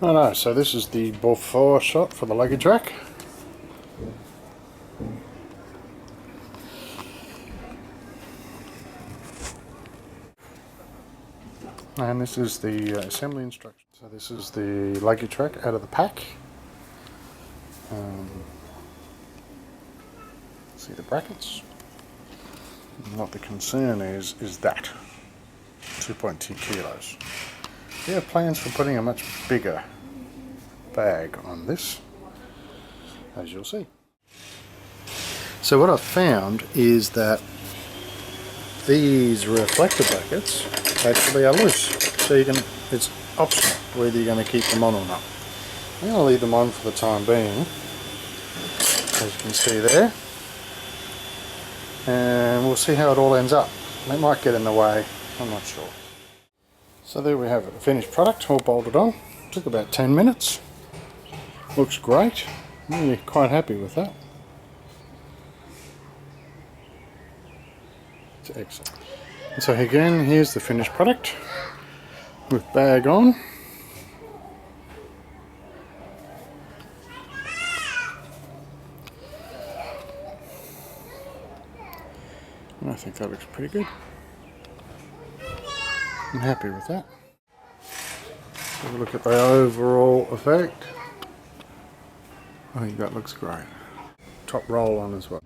Oh no, so this is the before shot for the luggage rack. And this is the assembly instructions. So this is the luggage rack out of the pack. See the brackets. And what the concern is that 2.2 kilos. We have plans for putting a much bigger bag on this, as you'll see. So what I've found is that these reflector brackets actually are loose, so you can, it's optional whether you're going to keep them on or not. I'm going to leave them on for the time being, as you can see there, and we'll see how it all ends up. It might get in the way, I'm not sure. So there we have it, the finished product all bolted on. Took about 10 minutes. Looks great, I'm really quite happy with that. It's excellent. So again, here's the finished product with bag on. And I think that looks pretty good. I'm happy with that. Have a look at the overall effect. I think that looks great. Top roll on as well.